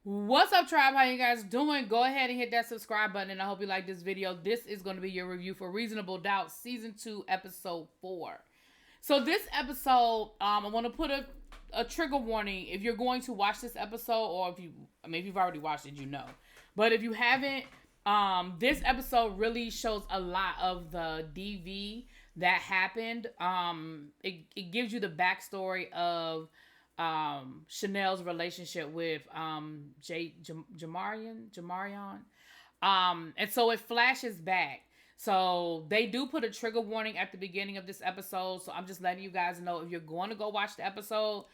What's up, tribe? How you guys doing? Go ahead and hit that subscribe button, and I hope you like this video. This is going to be your review for Reasonable Doubt Season 2, Episode 4. So this episode, I want to put a trigger warning. If you're going to watch this episode, or if you've already watched it, you know. But if you haven't, this episode really shows a lot of the DV that happened. It gives you the backstory of Chanel's relationship with Jamarion. And so it flashes back. So they do put a trigger warning at the beginning of this episode. So I'm just letting you guys know, if you're going to go watch the episode,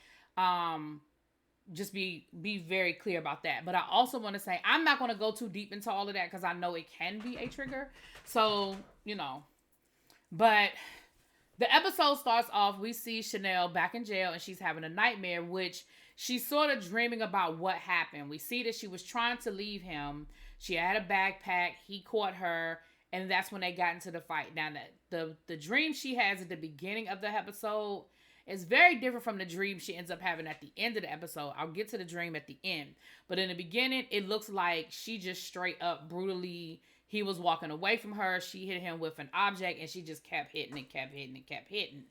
just be very clear about that. But I also want to say, I'm not going to go too deep into all of that because I know it can be a trigger. So, but the episode starts off, we see Chanel back in jail and she's having a nightmare, which she's sort of dreaming about what happened. We see that she was trying to leave him. She had a backpack. He caught her, and that's when they got into the fight. Now, the dream she has at the beginning of the episode is very different from the dream she ends up having at the end of the episode. I'll get to the dream at the end. But in the beginning, it looks like she just straight up brutally... He was walking away from her. She hit him with an object, and she just kept hitting and kept hitting and kept hitting.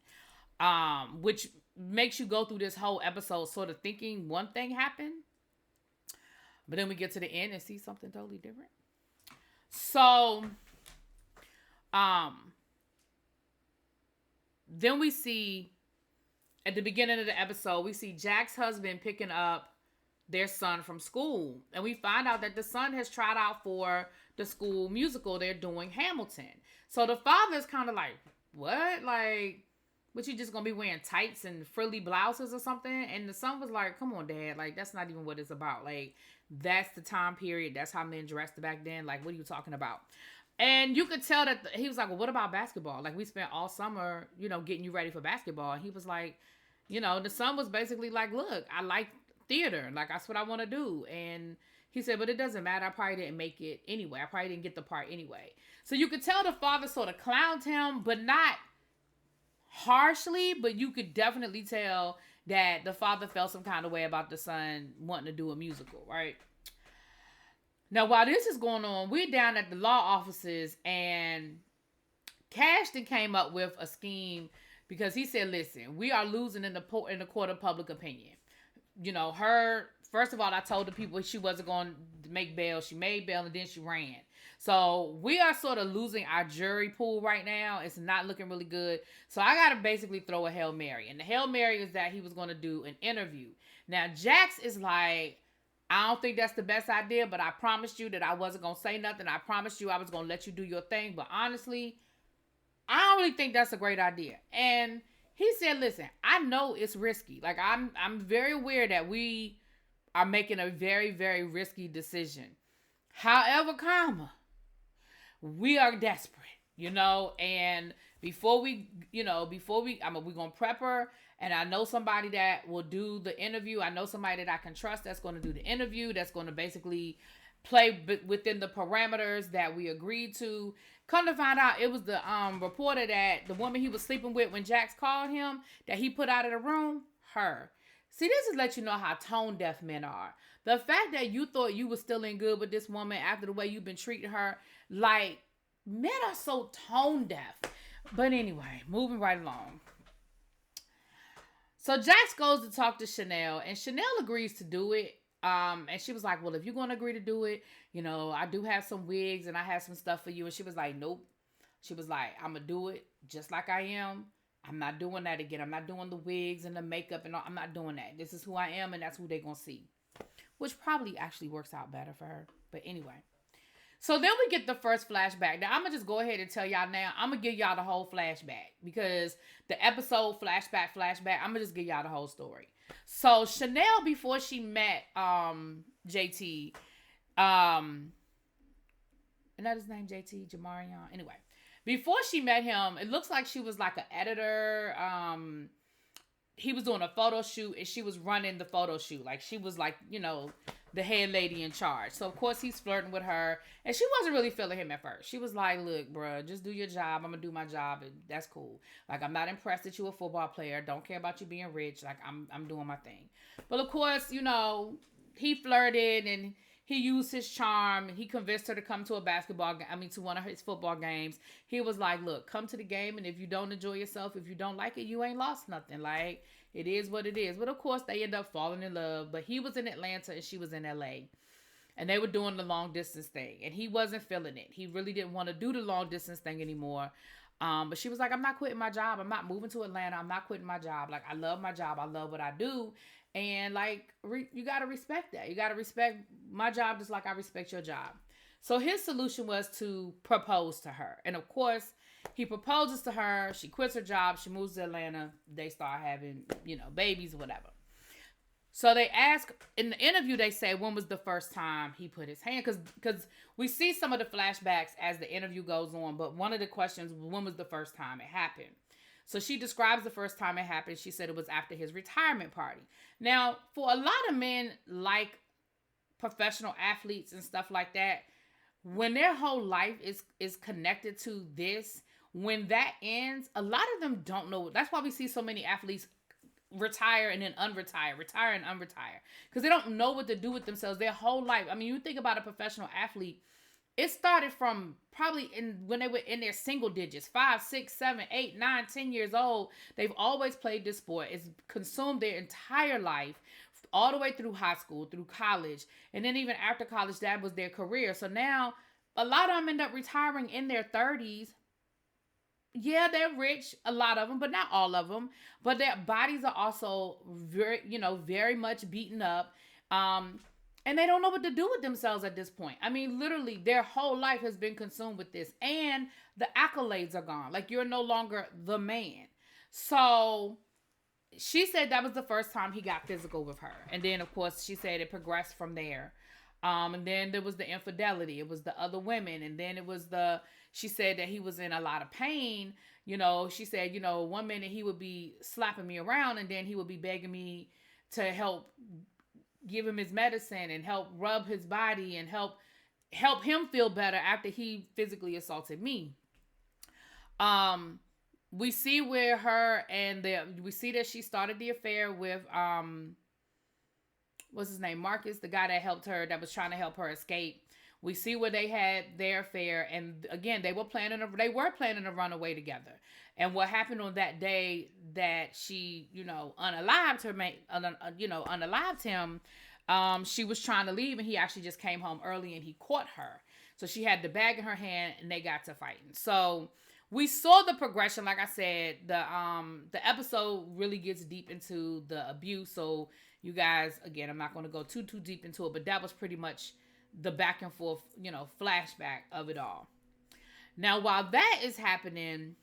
Which makes you go through this whole episode sort of thinking one thing happened. But then we get to the end and see something totally different. So, then we see, at the beginning of the episode, we see Jack's husband picking up their son from school. And we find out that the son has tried out for the school musical they're doing, Hamilton. So the father's kind of like, what? Like, what, you just gonna be wearing tights and frilly blouses or something? And the son was like, come on, Dad. Like, that's not even what it's about. Like, that's the time period. That's how men dressed back then. Like, what are you talking about? And you could tell that he was like, well, what about basketball? Like, we spent all summer, getting you ready for basketball. And he was like, the son was basically like, look, I like theater. Like, that's what I want to do. And he said, but it doesn't matter. I probably didn't make it anyway. I probably didn't get the part anyway. So you could tell the father sort of clowned him, but not harshly. But you could definitely tell that the father felt some kind of way about the son wanting to do a musical, right? Now, while this is going on, we're down at the law offices, and Cashton came up with a scheme because he said, listen, we are losing in the court of public opinion. First of all, I told the people she wasn't going to make bail. She made bail, and then she ran. So we are sort of losing our jury pool right now. It's not looking really good. So I got to basically throw a Hail Mary. And the Hail Mary is that he was going to do an interview. Now, Jax is like, I don't think that's the best idea, but I promised you that I wasn't going to say nothing. I promised you I was going to let you do your thing. But honestly, I don't really think that's a great idea. And he said, listen, I know it's risky. Like, I'm very aware that we are making a very, very risky decision. However, we are desperate, and before we're going to prep her, and I know somebody that will do the interview. I know somebody that I can trust that's going to do the interview, that's going to basically play within the parameters that we agreed to. Come to find out, it was the reporter that the woman he was sleeping with when Jax called him, that he put out of the room, her. See, this is let you know how tone deaf men are. The fact that you thought you were still in good with this woman after the way you've been treating her, like, men are so tone deaf. But anyway, moving right along. So Jax goes to talk to Chanel, and Chanel agrees to do it. And she was like, well, if you're going to agree to do it, I do have some wigs and I have some stuff for you. And she was like, nope. She was like, I'm going to do it just like I am. I'm not doing that again. I'm not doing the wigs and the makeup and all. I'm not doing that. This is who I am, and that's who they're going to see. Which probably actually works out better for her. But anyway. So then we get the first flashback. Now, I'm going to just go ahead and tell y'all now. I'm going to give y'all the whole flashback. Because the episode flashback, I'm going to just give y'all the whole story. So Chanel, before she met JT, and that his name, JT, Jamarion? Anyway. Before she met him, it looks like she was like an editor. He was doing a photo shoot, and she was running the photo shoot. Like, she was like, the head lady in charge. So, of course, he's flirting with her. And she wasn't really feeling him at first. She was like, look, bro, just do your job. I'm going to do my job, and that's cool. Like, I'm not impressed that you're a football player. Don't care about you being rich. Like, I'm doing my thing. But, of course, he flirted and he used his charm. He convinced her to come to to one of his football games. He was like, look, come to the game, and if you don't enjoy yourself, if you don't like it, you ain't lost nothing. Like, it is what it is. But of course, they end up falling in love. But he was in Atlanta and she was in LA. And they were doing the long distance thing. And he wasn't feeling it. He really didn't want to do the long distance thing anymore. But she was like, I'm not quitting my job. I'm not moving to Atlanta. I'm not quitting my job. Like, I love my job. I love what I do. And like, you got to respect that. You got to respect my job just like I respect your job. So his solution was to propose to her. And of course, he proposes to her. She quits her job. She moves to Atlanta. They start having, babies or whatever. So they ask in the interview, they say, when was the first time he put his hand? Because we see some of the flashbacks as the interview goes on. But one of the questions, when was the first time it happened? So she describes the first time it happened. She said it was after his retirement party. Now, for a lot of men, like professional athletes and stuff like that, when their whole life is connected to this, when that ends, a lot of them don't know. That's why we see so many athletes retire and then unretire, retire and unretire, because they don't know what to do with themselves their whole life. I mean, you think about a professional athlete, it started from probably when they were in their single digits, 5, 6, 7, 8, 9, 10 years old. They've always played this sport. It's consumed their entire life, all the way through high school, through college, and then even after college, that was their career. So now a lot of them end up retiring in their 30s. Yeah, they're rich, a lot of them, but not all of them. But their bodies are also very much beaten up. And they don't know what to do with themselves at this point. I mean, literally, their whole life has been consumed with this. And the accolades are gone. Like, you're no longer the man. So she said that was the first time he got physical with her. And then, of course, she said it progressed from there. And then there was the infidelity. It was the other women. And then it was she said that he was in a lot of pain. She said, one minute he would be slapping me around and then he would be begging me to help give him his medicine and help rub his body and help him feel better after he physically assaulted me. We see where we see that she started the affair with, what's his name? Marcus, the guy that helped her, that was trying to help her escape. We see where they had their affair, and again, they were planning a runaway together. And what happened on that day that she, unalived him, she was trying to leave, and he actually just came home early, and he caught her. So she had the bag in her hand, and they got to fighting. So we saw the progression. Like I said, the episode really gets deep into the abuse. So you guys, again, I'm not going to go too deep into it, but that was pretty much the back and forth, flashback of it all. Now, while that is happening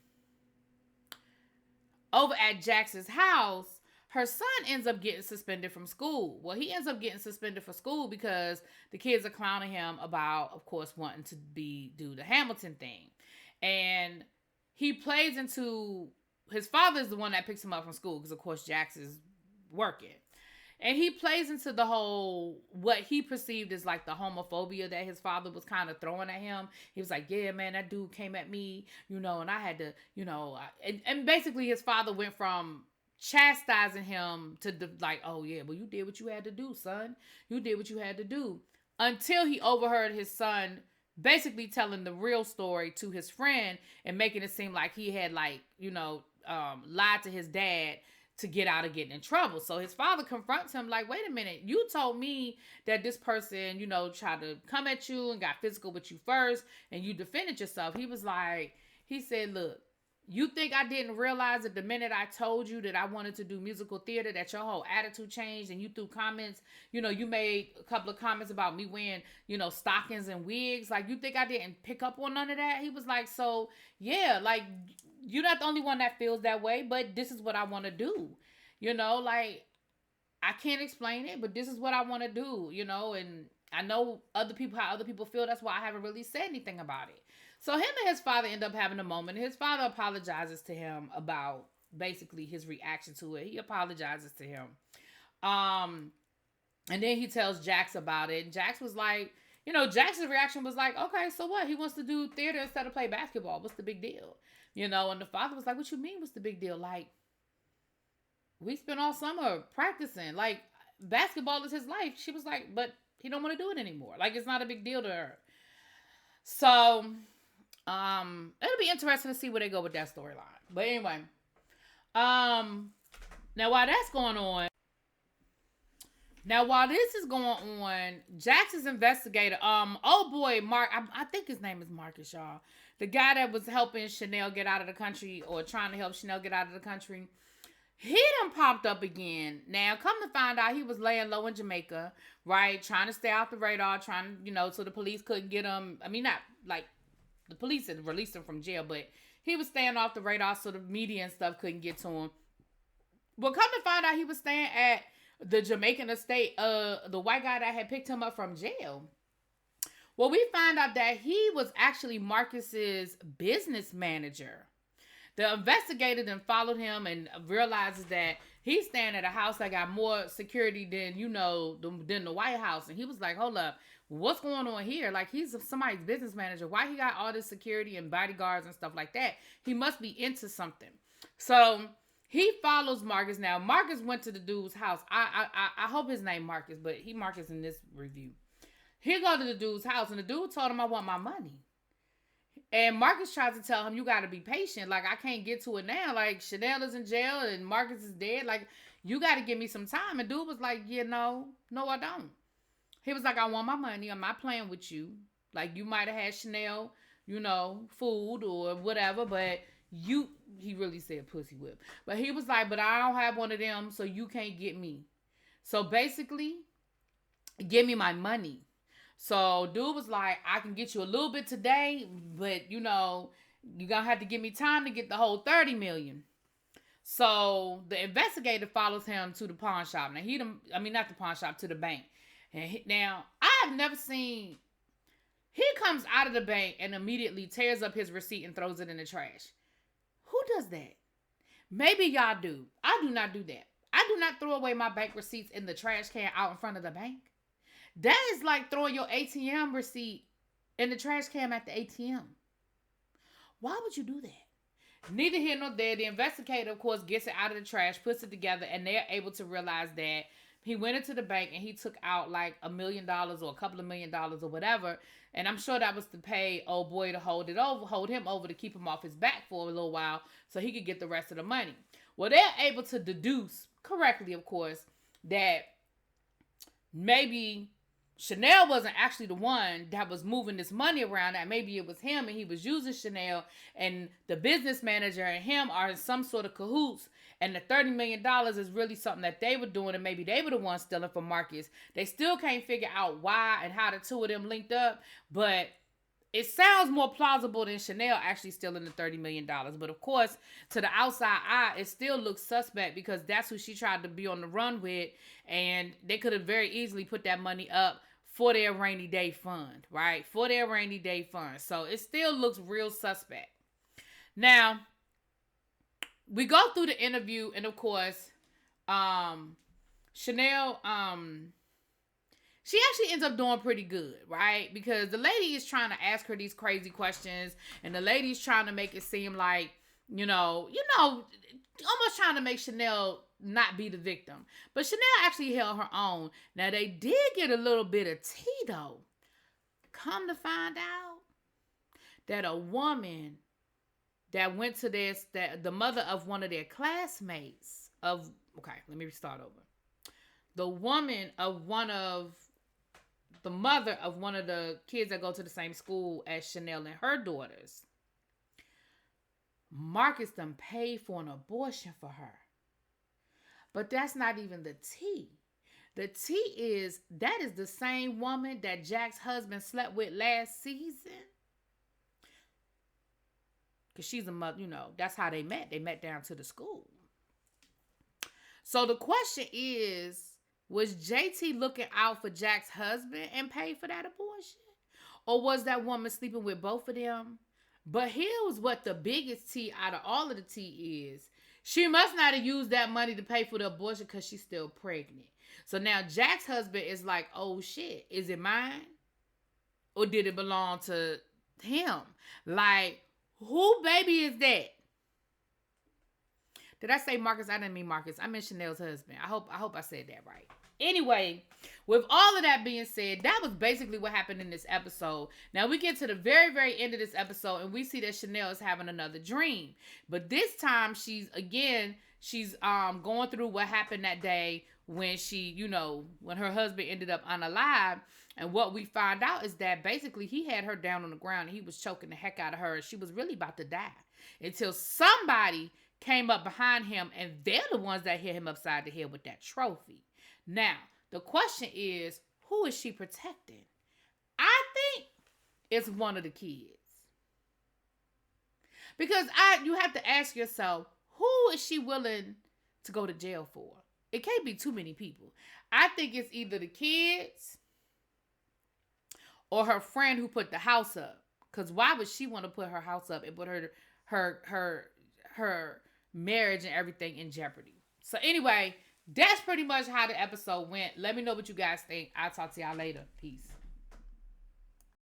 over at Jax's house, her son ends up getting suspended from school. Well, he ends up getting suspended from school because the kids are clowning him about, of course, wanting to do the Hamilton thing. And he plays into, his father is the one that picks him up from school because, of course, Jax is working. And he plays into the whole, what he perceived as like the homophobia that his father was kind of throwing at him. He was like, yeah, man, that dude came at me, and I had to, and basically his father went from chastising him to like, oh yeah, well, you did what you had to do, son. You did what you had to do. Until he overheard his son basically telling the real story to his friend and making it seem like he had lied to his dad to get out of getting in trouble. So his father confronts him like, wait a minute, you told me that this person, tried to come at you and got physical with you first and you defended yourself. He said, look, you think I didn't realize that the minute I told you that I wanted to do musical theater, that your whole attitude changed and you threw comments, you made a couple of comments about me wearing, stockings and wigs. Like, you think I didn't pick up on none of that? He was like, so yeah, like, you're not the only one that feels that way, but this is what I want to do. Like, I can't explain it, but this is what I want to do, and I know how other people feel. That's why I haven't really said anything about it. So him and his father end up having a moment. His father apologizes to him about basically his reaction to it. He apologizes to him. And then he tells Jax about it. And Jax was like, Jax's reaction was like, okay, so what? He wants to do theater instead of play basketball. What's the big deal? And the father was like, what you mean, what's the big deal? Like, we spent all summer practicing. Like, basketball is his life. She was like, but he don't want to do it anymore. Like, it's not a big deal to her. So, it'll be interesting to see where they go with that storyline. But anyway, now while that's going on, while this is going on, Jackson's investigator, oh boy, Mark, I think his name is Marcus, y'all. The guy that was helping Chanel get out of the country, or trying to help Chanel get out of the country, he done popped up again. Now, come to find out, he was laying low in Jamaica, right? Trying to stay off the radar, trying, so the police couldn't get him. I mean, not like the police had released him from jail, but he was staying off the radar so the media and stuff couldn't get to him. Well, come to find out, he was staying at the Jamaican estate, the white guy that had picked him up from jail. Well, we found out that he was actually Marcus's business manager. The investigator then followed him and realizes that he's staying at a house that got more security than, than the White House. And he was like, hold up, what's going on here? Like, he's somebody's business manager. Why he got all this security and bodyguards and stuff like that? He must be into something. So he follows Marcus. Now, Marcus went to the dude's house. I hope his name Marcus, but he Marcus in this review. He go to the dude's house, and the dude told him, I want my money. And Marcus tries to tell him, you got to be patient. Like, I can't get to it now. Like, Chanel is in jail, and Marcus is dead. Like, you got to give me some time. And dude was like, no, I don't. He was like, I want my money. I'm not playing with you. Like, you might have had Chanel, food or whatever, but he really said pussy whip. But he was like, but I don't have one of them, so you can't get me. So basically, give me my money. So dude was like, I can get you a little bit today, but you're gonna have to give me time to get the whole 30 million. So the investigator follows him to the pawn shop. Now not the pawn shop, to the bank. And now I've never seen, he comes out of the bank and immediately tears up his receipt and throws it in the trash. Who does that? Maybe y'all do. I do not do that. I do not throw away my bank receipts in the trash can out in front of the bank. That is like throwing your ATM receipt in the trash can at the ATM. Why would you do that? Neither here nor there. The investigator, of course, gets it out of the trash, puts it together, and they're able to realize that he went into the bank and he took out like $1 million or a couple of $1 million or whatever. And I'm sure that was to pay old boy to hold him over to keep him off his back for a little while so he could get the rest of the money. Well, they're able to deduce correctly, of course, that maybe Chanel wasn't actually the one that was moving this money around. That maybe it was him and he was using Chanel, and the business manager and him are in some sort of cahoots, and the $30 million is really something that they were doing, and maybe they were the ones stealing from Marcus. They still can't figure out why and how the two of them linked up, but it sounds more plausible than Chanel actually stealing the $30 million. But of course, to the outside eye, it still looks suspect because that's who she tried to be on the run with, and they could have very easily put that money up for their rainy day fund, right? For their rainy day fund. So it still looks real suspect. Now, we go through the interview, and of course, Chanel, she actually ends up doing pretty good, right? Because the lady is trying to ask her these crazy questions, and the lady's trying to make it seem like, almost trying to make Chanel not be the victim. But Chanel actually held her own. Now, they did get a little bit of tea, though. Come to find out that a woman that went to the mother of one of their classmates okay, let me start over. The mother of one of the kids that go to the same school as Chanel and her daughters, Marcus done paid for an abortion for her. But that's not even the tea. The tea is that is the same woman that Jack's husband slept with last season. Because she's a mother, that's how they met. They met down to the school. So the question is, was JT looking out for Jack's husband and paid for that abortion? Or was that woman sleeping with both of them? But here's what the biggest tea out of all of the tea is. She must not have used that money to pay for the abortion because she's still pregnant. So now Jack's husband is like, oh shit, is it mine? Or did it belong to him? Like, who baby is that? Did I say Marcus? I didn't mean Marcus. I meant Chanel's husband. I hope I said that right. Anyway, with all of that being said, that was basically what happened in this episode. Now we get to the very, very end of this episode and we see that Chanel is having another dream. But this time she's going through what happened that day when when her husband ended up unalive. And what we find out is that basically he had her down on the ground and he was choking the heck out of her. She was really about to die until somebody came up behind him, and they're the ones that hit him upside the head with that trophy. Now, the question is, who is she protecting? I think it's one of the kids. Because you have to ask yourself, who is she willing to go to jail for? It can't be too many people. I think it's either the kids or her friend who put the house up. Because why would she want to put her house up and put her marriage and everything in jeopardy? So anyway, that's pretty much how the episode went. Let me know what you guys think. I'll talk to y'all later. Peace.